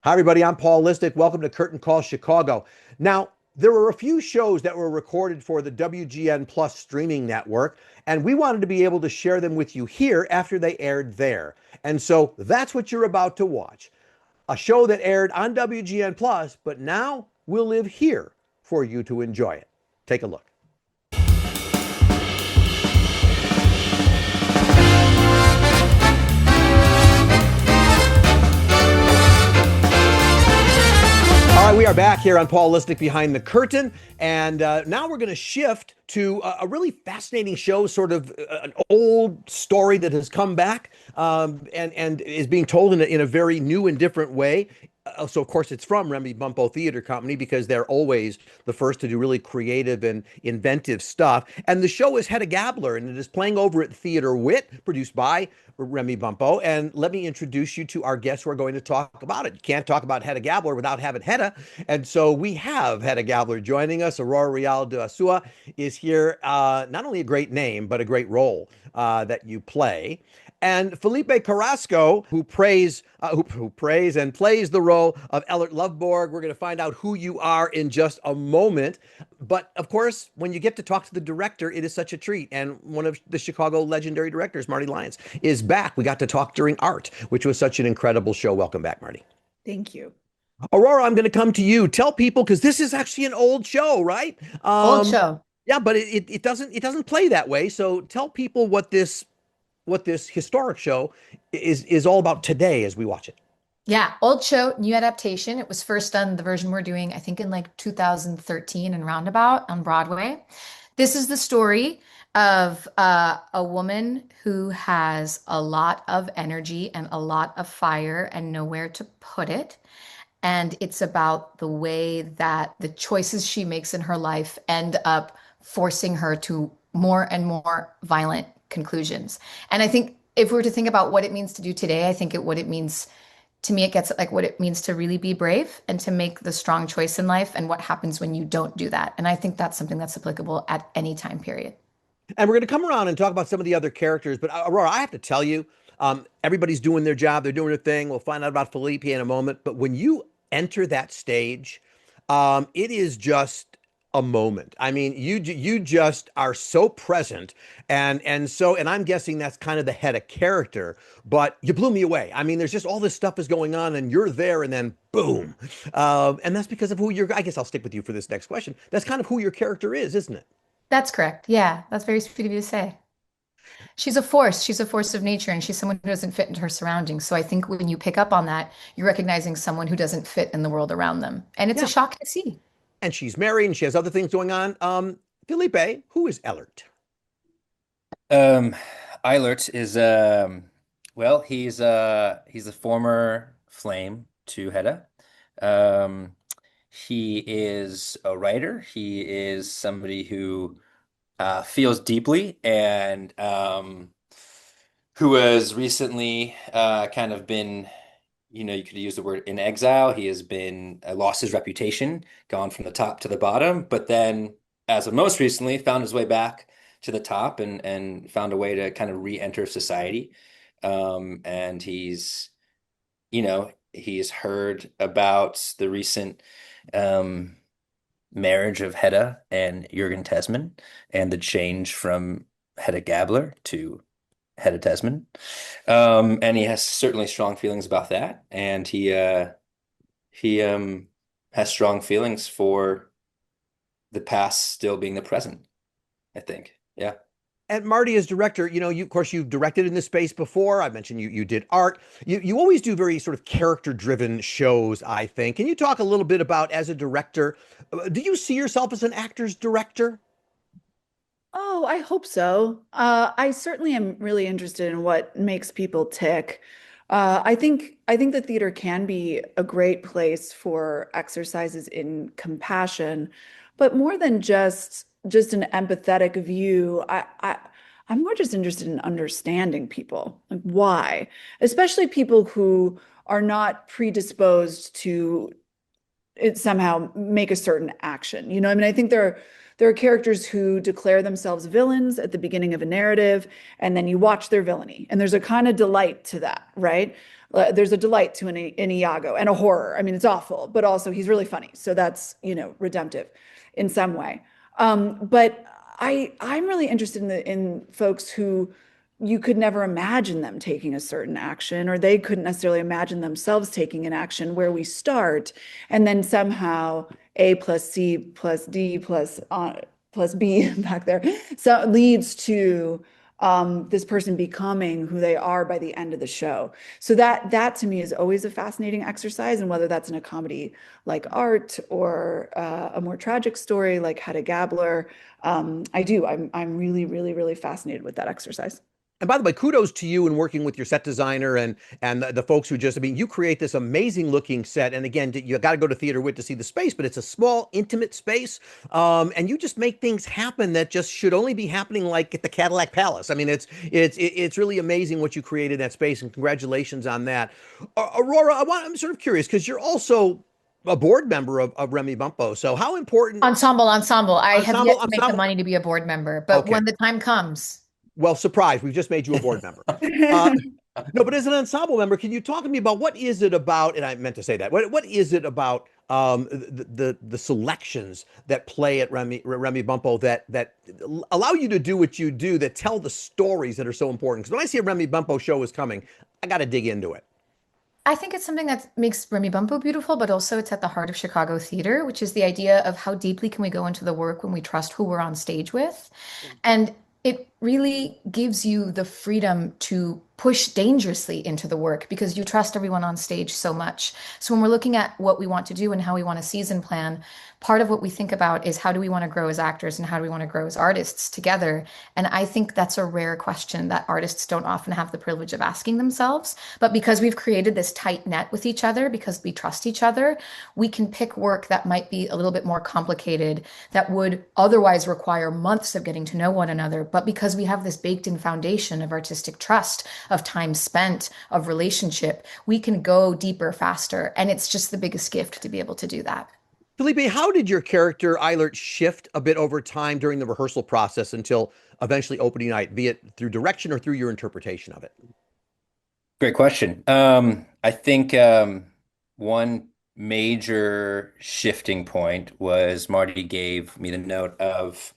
Hi, everybody. I'm Paul Listic. Welcome to Curtain Call Chicago. Now, there were a few shows that were recorded for the WGN Plus streaming network, and we wanted to be able to share them with you here after they aired there. And so that's what you're about to watch. A show that aired on WGN Plus, but now will live here for you to enjoy it. Take a look. All right, we are back here on Paul Listic Behind the Curtain, and now we're going to shift to a really fascinating show, sort of an old story that has come back and is being told in a very new and different way. So, of course, it's from Remy Bumppo Theatre Company because they're always the first to do really creative and inventive stuff. And the show is Hedda Gabler, and it is playing over at Theater Wit, produced by Remy Bumppo. And let me introduce you to our guests who are going to talk about it. You can't talk about Hedda Gabler without having Hedda. And so we have Hedda Gabler joining us. Aurora Real de Asua is here. Not only a great name, but a great role that you play. And Felipe Carrasco, who prays and plays the role of Ejlert Lovborg. We're going to find out who you are in just a moment. But of course, when you get to talk to the director, it is such a treat. And one of the Chicago legendary directors, Marti Lyons, is back. We got to talk during Art, which was such an incredible show. Welcome back, Marti. Thank you. Aurora, I'm going to come to you. Tell people, because this is actually an old show, right? Old show. Yeah, but it doesn't play that way. So tell people what this historic show is all about today as we watch it. Yeah, old show, new adaptation. It was first done, the version we're doing, I think in like 2013 and roundabout on Broadway. This is the story of a woman who has a lot of energy and a lot of fire and nowhere to put it. And it's about the way that the choices she makes in her life end up forcing her to more and more violent conclusions. And I think if we were to think about what it means to do today, I think what it means to me, it gets at like what it means to really be brave and to make the strong choice in life and what happens when you don't do that. And I think that's something that's applicable at any time period. And we're going to come around and talk about some of the other characters. But Aurora, I have to tell you, everybody's doing their job. They're doing their thing. We'll find out about Felipe in a moment. But when you enter that stage, it is just a moment. I mean, you just are so present, and I'm guessing that's kind of the head of character. But you blew me away. I mean, there's just all this stuff is going on, and you're there, and then boom, and that's because of who you're. I guess I'll stick with you for this next question. That's kind of who your character is, isn't it? That's correct. Yeah, that's very sweet of you to say. She's a force. She's a force of nature, and she's someone who doesn't fit into her surroundings. So I think when you pick up on that, you're recognizing someone who doesn't fit in the world around them. And it's a Yeah. shock to see. And she's married and she has other things going on. Felipe, who is Ellert? Um, Eilert is well, he's a former flame to Hedda. Um, he is a writer. He is somebody who feels deeply and who has recently kind of been, you could use the word in exile. He has been lost his reputation, gone from the top to the bottom, but then, as of most recently, found his way back to the top and found a way to kind of re-enter society. And he's heard about the recent um, marriage of Hedda and Jürgen Tesman and the change from Hedda Gabler to Hedda Tesman. And he has certainly strong feelings about that. And he has strong feelings for the past still being the present, I think. Yeah. And Marti, as director, you of course you've directed in this space before. I mentioned you did art. You always do very sort of character-driven shows, I think. Can you talk a little bit about, as a director, do you see yourself as an actor's director? Oh, I hope so. I certainly am really interested in what makes people tick. I think the theater can be a great place for exercises in compassion, but more than just an empathetic view, I'm more just interested in understanding people, like why, especially people who are not predisposed to it somehow make a certain action. I mean, I think there are characters who declare themselves villains at the beginning of a narrative, and then you watch their villainy, and there's a kind of delight to that, right? There's a delight to in Iago and a horror. I mean, it's awful, but also he's really funny. So that's, redemptive in some way. But I'm really interested in folks who you could never imagine them taking a certain action, or they couldn't necessarily imagine themselves taking an action, where we start and then somehow A plus C plus D plus B back there, so leads to this person becoming who they are by the end of the show. So that to me is always a fascinating exercise, and whether that's in a comedy like Art, or a more tragic story like Hedda Gabler, I'm really, really, really fascinated with that exercise. And by the way, kudos to you in working with your set designer and the folks who just, I mean, you create this amazing looking set. And again, you got to go to Theater Wit to see the space, but it's a small, intimate space. And you just make things happen that just should only be happening like at the Cadillac Palace. I mean, it's really amazing what you created in that space, and congratulations on that. Aurora, I'm sort of curious because you're also a board member of Remy Bumppo. So how important Ensemble. I have yet to make the ensemble? money to be a board member, but Okay. when the time comes. Well, surprise, we've just made you a board member. No, but as an ensemble member, can you talk to me about what is it about, and I meant to say that, what is it about the selections that play at Remy Bumppo that allow you to do what you do, that tell the stories that are so important? Because when I see a Remy Bumppo show is coming, I got to dig into it. I think it's something that makes Remy Bumppo beautiful, but also it's at the heart of Chicago theater, which is the idea of how deeply can we go into the work when we trust who we're on stage with. And it really gives you the freedom to push dangerously into the work because you trust everyone on stage so much. So when we're looking at what we want to do and how we want a season plan, part of what we think about is how do we want to grow as actors and how do we want to grow as artists together? And I think that's a rare question that artists don't often have the privilege of asking themselves. But because we've created this tight net with each other, because we trust each other, we can pick work that might be a little bit more complicated, that would otherwise require months of getting to know one another. But because we have this baked in foundation of artistic trust, of time spent, of relationship, we can go deeper faster. And it's just the biggest gift to be able to do that. Felipe, how did your character Eilert shift a bit over time during the rehearsal process until eventually opening night, be it through direction or through your interpretation of it? Great question. I think one major shifting point was Marty gave me the note of,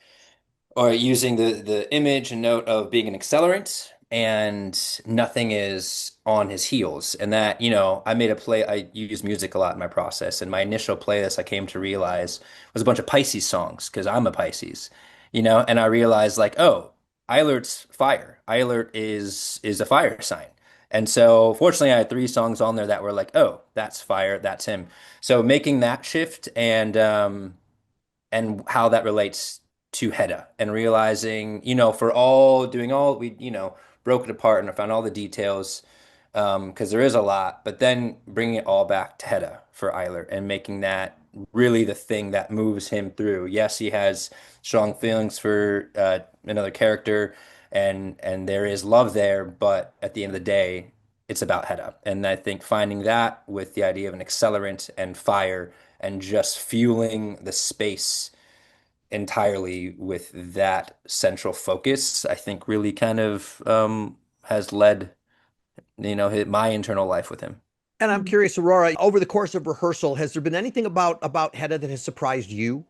or using the image and note of being an accelerant, and nothing is on his heels. And that, I made a play, I use music a lot in my process. And my initial playlist, I came to realize, was a bunch of Pisces songs because I'm a Pisces, and I realized like, oh, Eilert's fire. Eilert is a fire sign. And so fortunately I had three songs on there that were like, oh, that's fire, that's him. So making that shift and how that relates to Hedda, and realizing, for all doing all we, broke it apart and I found all the details, because there is a lot, but then bringing it all back to Hedda for Eilert and making that really the thing that moves him through. Yes, he has strong feelings for another character, and there is love there, but at the end of the day, it's about Hedda. And I think finding that with the idea of an accelerant and fire and just fueling the space entirely with that central focus, I think really kind of has led, my internal life with him. And I'm curious, Aurora, over the course of rehearsal, has there been anything about Hedda that has surprised you?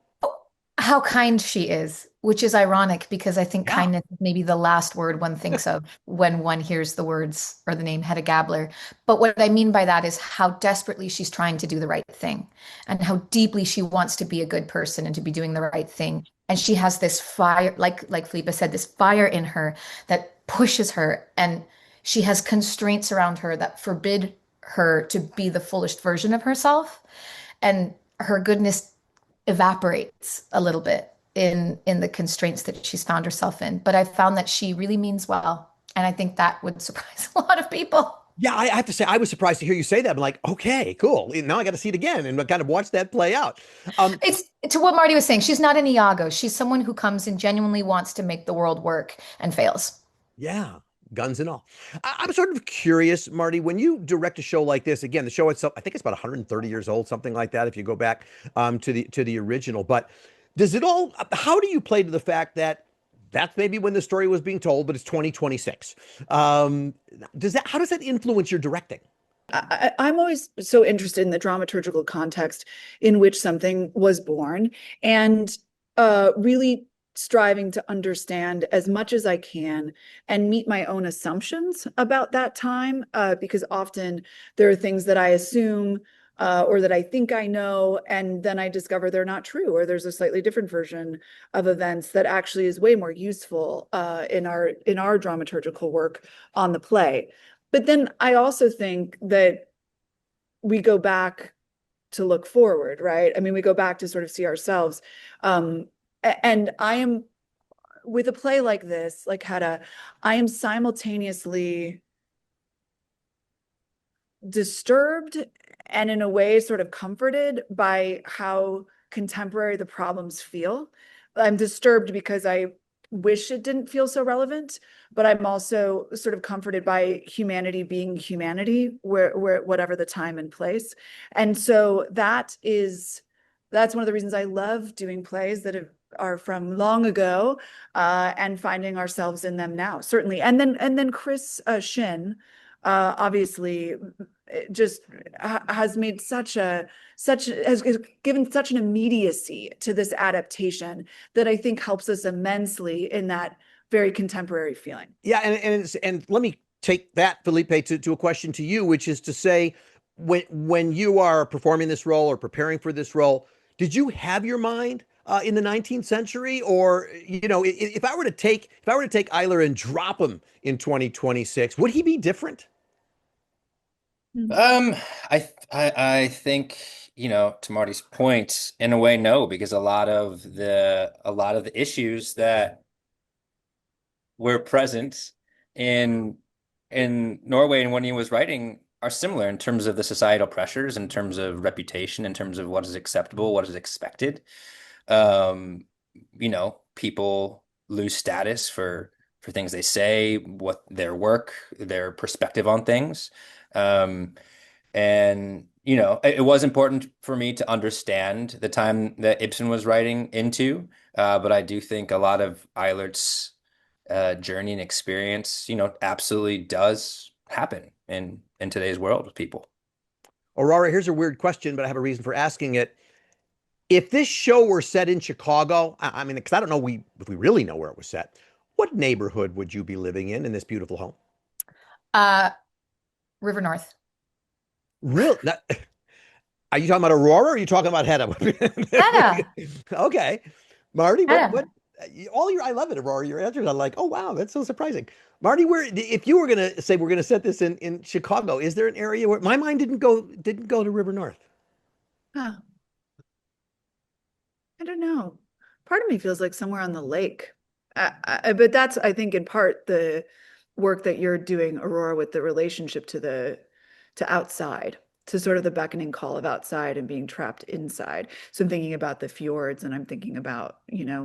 How kind she is, which is ironic because I think Yeah. kindness is maybe the last word one thinks of when one hears the words or the name Hedda Gabler. But what I mean by that is how desperately she's trying to do the right thing and how deeply she wants to be a good person and to be doing the right thing. And she has this fire, like Felipe said, this fire in her that pushes her. And she has constraints around her that forbid her to be the fullest version of herself. And her goodness evaporates a little bit in the constraints that she's found herself in. But I found that she really means well. And I think that would surprise a lot of people. Yeah, I have to say, I was surprised to hear you say that. I'm like, okay, cool. Now I got to see it again and kind of watch that play out. It's to what Marty was saying. She's not an Iago. She's someone who comes and genuinely wants to make the world work and fails. Yeah, guns and all. I'm sort of curious, Marty, when you direct a show like this, again, the show itself, I think it's about 130 years old, something like that, if you go back to the original. But does it all, how do you play to the fact that that's maybe when the story was being told, but it's 2026? How does that influence your directing? I'm always so interested in the dramaturgical context in which something was born, and really striving to understand as much as I can and meet my own assumptions about that time, because often there are things that I assume or that I think I know, and then I discover they're not true, or there's a slightly different version of events that actually is way more useful in our dramaturgical work on the play. But then I also think that we go back to look forward, right? I mean, we go back to sort of see ourselves. And I am, with a play like this, like Hedda, I am simultaneously disturbed and in a way sort of comforted by how contemporary the problems feel. I'm disturbed because I wish it didn't feel so relevant, but I'm also sort of comforted by humanity being humanity, where whatever the time and place. And so that's one of the reasons I love doing plays that are from long ago, and finding ourselves in them now, certainly. And then Chris Shin, obviously, just has made has given such an immediacy to this adaptation that I think helps us immensely in that very contemporary feeling. Yeah, and let me take that, Felipe, to a question to you, which is to say, when you are performing this role or preparing for this role, did you have your mind in the 19th century, or if I were to take Ejlert and drop him in 2026, would he be different? I think, to Marty's point, in a way, no, because a lot of the issues that were present in Norway and when he was writing are similar in terms of the societal pressures, in terms of reputation, in terms of what is acceptable, what is expected. People lose status for things they say, what their work, their perspective on things. And it was important for me to understand the time that Ibsen was writing into, but I do think a lot of Eilert's journey and experience, absolutely does happen in today's world with people. Aurora, here's a weird question, but I have a reason for asking it. If this show were set in Chicago, I mean, because I don't know if we really know where it was set, what neighborhood would you be living in this beautiful home? River North. Real? Are you talking about Aurora, or are you talking about Hedda? Hedda. Okay. Marty, Hedda. I love it, Aurora. Your answers, I'm like, oh wow, that's so surprising. Marty, if you were gonna say we're gonna set this in Chicago, is there an area where my mind didn't go to River North? Huh. I don't know. Part of me feels like somewhere on the lake. But that's, I think, in part the work that you're doing, Aurora, with the relationship to outside, to sort of the beckoning call of outside and being trapped inside. So I'm thinking about the fjords, and I'm thinking about,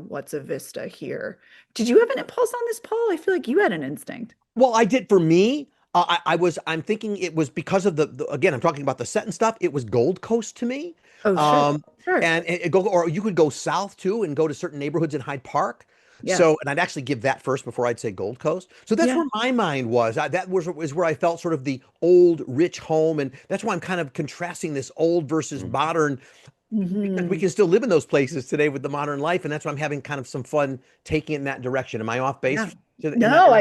what's a vista here. Did you have an impulse on this, Paul? I feel like you had an instinct. Well, I did. For me, I'm thinking it was because of again, I'm talking about the set and stuff. It was Gold Coast to me. Oh, sure. Sure. And or you could go south too and go to certain neighborhoods in Hyde Park. Yeah. So, and I'd actually give that first before I'd say Gold Coast. So that's Yeah. where my mind was. That was where I felt sort of the old, rich home, and that's why I'm kind of contrasting this old versus modern. Because we can still live in those places today with the modern life, and that's why I'm having kind of some fun taking it in that direction. Am I off base? Yeah. In No, that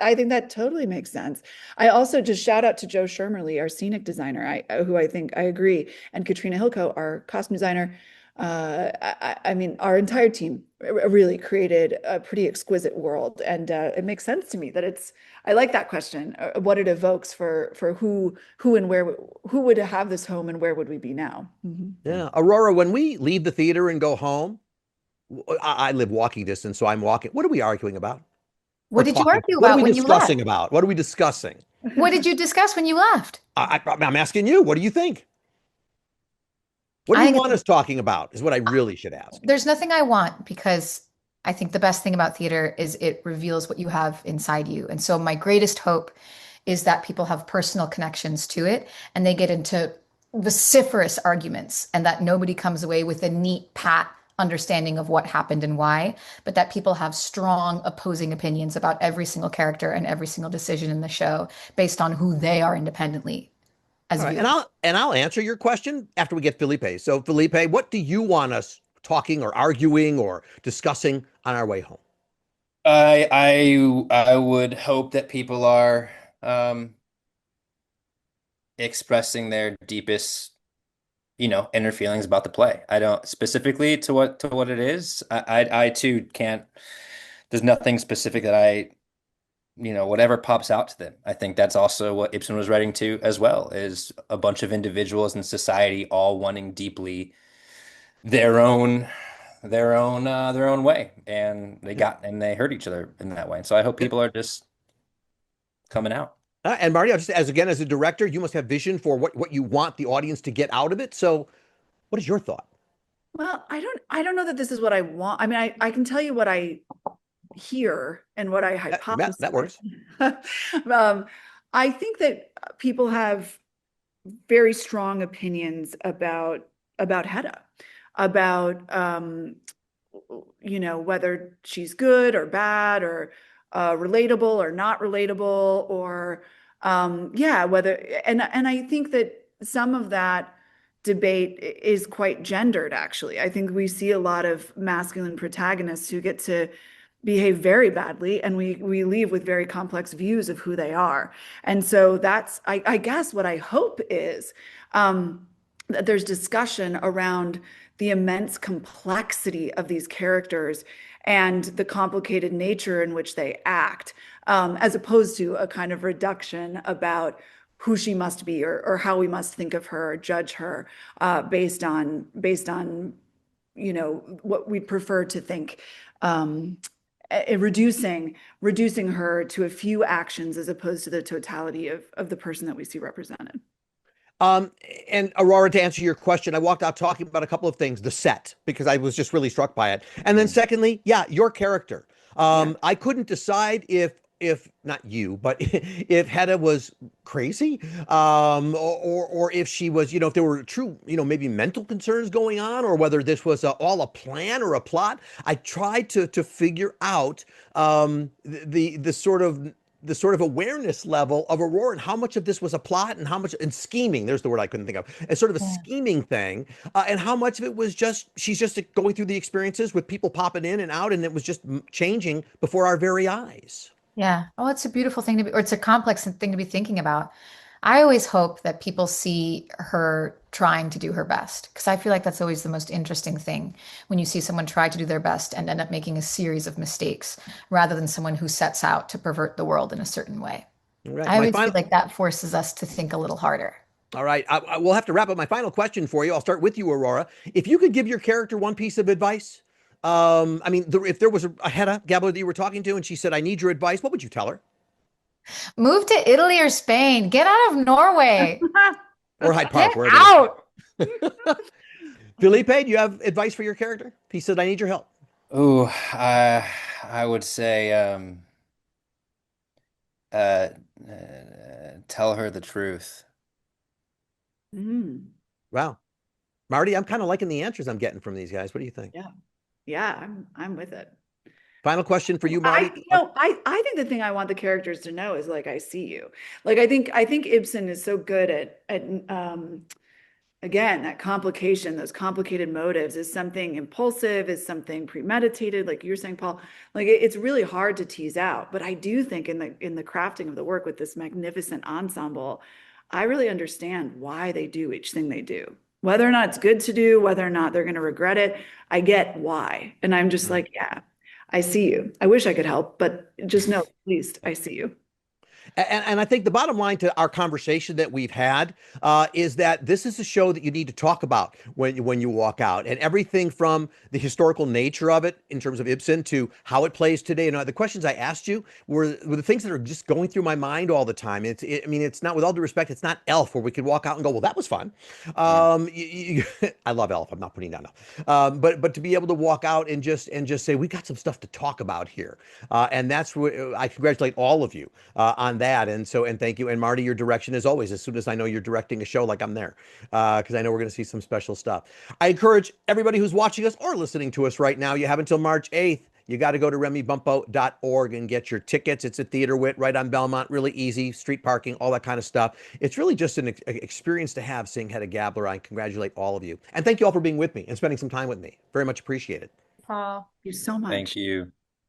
I think that totally makes sense. I also just shout out to Joe Shermerly, our scenic designer, who I think I agree, and Katrina Hilko, our costume designer. I mean, our entire team really created a pretty exquisite world, and it makes sense to me that I like that question, what it evokes for who and where, who would have this home and where would we be now? Yeah, Aurora, when we leave the theater and go home, I live walking distance, so I'm walking. What are we arguing about? What did you argue What are about we when you left? discussing about? What are we discussing? What did you discuss when you left? I'm asking you. What do you think? What do I you think want us talking about? Is what I really should ask. there's nothing I want, because I think the best thing about theater is it reveals what you have inside you. And so my greatest hope is that people have personal connections to it and they get into vociferous arguments, and that nobody comes away with a neat, pat understanding of what happened and why, but that people have strong opposing opinions about every single character and every single decision in the show based on who they are independently. All as right, viewers. and I'll answer your question after we get Felipe. So, Felipe, what do you want us talking or arguing or discussing on our way home? I would hope that people are um, expressing their deepest, inner feelings about the play. I don't specifically to what it is. I too can't. There's nothing specific that whatever pops out to them. I think that's also what Ibsen was writing to as well, is a bunch of individuals in society all wanting deeply their own their own way, and they hurt each other in that way. And so I hope people are just coming out. And Marty, just as a director, you must have vision for what you want the audience to get out of it. So, what is your thought? Well, I don't know that this is what I want. I mean, I can tell you what I hear and what I hypothesize. That works. I think that people have very strong opinions about Hedda, about whether she's good or bad or relatable or not relatable, or whether, and I think that some of that debate is quite gendered, actually. I think we see a lot of masculine protagonists who get to behave very badly, and we leave with very complex views of who they are. And so that's, I guess what I hope is that there's discussion around the immense complexity of these characters and the complicated nature in which they act, as opposed to a kind of reduction about who she must be, or how we must think of her, or judge her based on what we prefer to think, reducing her to a few actions as opposed to the totality of the person that we see represented. And Aurora, to answer your question, I walked out talking about a couple of things. The set, because I was just really struck by it. And then secondly, your character. I couldn't decide if not you, but if Hedda was crazy, or if she was, if there were true, maybe mental concerns going on, or whether this was all a plan or a plot. I tried to figure out the sort of awareness level of Aurora, and how much of this was a plot and how much, and scheming, there's the word I couldn't think of, as sort of a scheming thing, and how much of it was she's just going through the experiences with people popping in and out, and it was just changing before our very eyes. Yeah. Oh, it's a beautiful thing to be, or it's a complex thing to be thinking about. I always hope that people see her trying to do her best, because I feel like that's always the most interesting thing, when you see someone try to do their best and end up making a series of mistakes, rather than someone who sets out to pervert the world in a certain way. All right. I always feel like that forces us to think a little harder. All right. I will have to wrap up. My final question for you. I'll start with you, Aurora. If you could give your character one piece of advice, if there was a Hedda Gabler that you were talking to and she said, "I need your advice," what would you tell her? Move to Italy or Spain. Get out of Norway. Or Hyde Park, Get where it out. Felipe, do you have advice for your character? He said, "I need your help." Ooh, I would say uh, tell her the truth. Mm. Wow. Marty, I'm kind of liking the answers I'm getting from these guys. What do you think? Yeah, I'm with it. Final question for you, Marty. I think the thing I want the characters to know is, like, I see you. Like, I think Ibsen is so good at again, that complication, those complicated motives. Is something impulsive? Is something premeditated? Like you're saying, Paul, like it's really hard to tease out. But I do think in the crafting of the work with this magnificent ensemble, I really understand why they do each thing they do. Whether or not it's good to do, whether or not they're going to regret it, I get why. And I'm just like, yeah, I see you. I wish I could help, but just know, at least I see you. And I think the bottom line to our conversation that we've had is that this is a show that you need to talk about when you walk out, and everything from the historical nature of it in terms of Ibsen to how it plays today. And the questions I asked you were the things that are just going through my mind all the time. It's not, with all due respect, it's not Elf where we could walk out and go, well, that was fun. I love Elf. I'm not putting down Elf. But to be able to walk out and just say, we got some stuff to talk about here. And that's what I congratulate all of you on that. And thank you. And Marty, your direction as always, as soon as I know you're directing a show, like, I'm there, because I know we're going to see some special stuff. I encourage everybody who's watching us or listening to us right now, you have until March 8th. you got to go to remybumpo.org and get your tickets. It's a Theater Wit right on Belmont, really easy, street parking, all that kind of stuff. It's really just an experience to have seeing Hedda Gabler. I congratulate all of you. And thank you all for being with me and spending some time with me. Very much appreciated. Paul. Thank you so much. Thank you.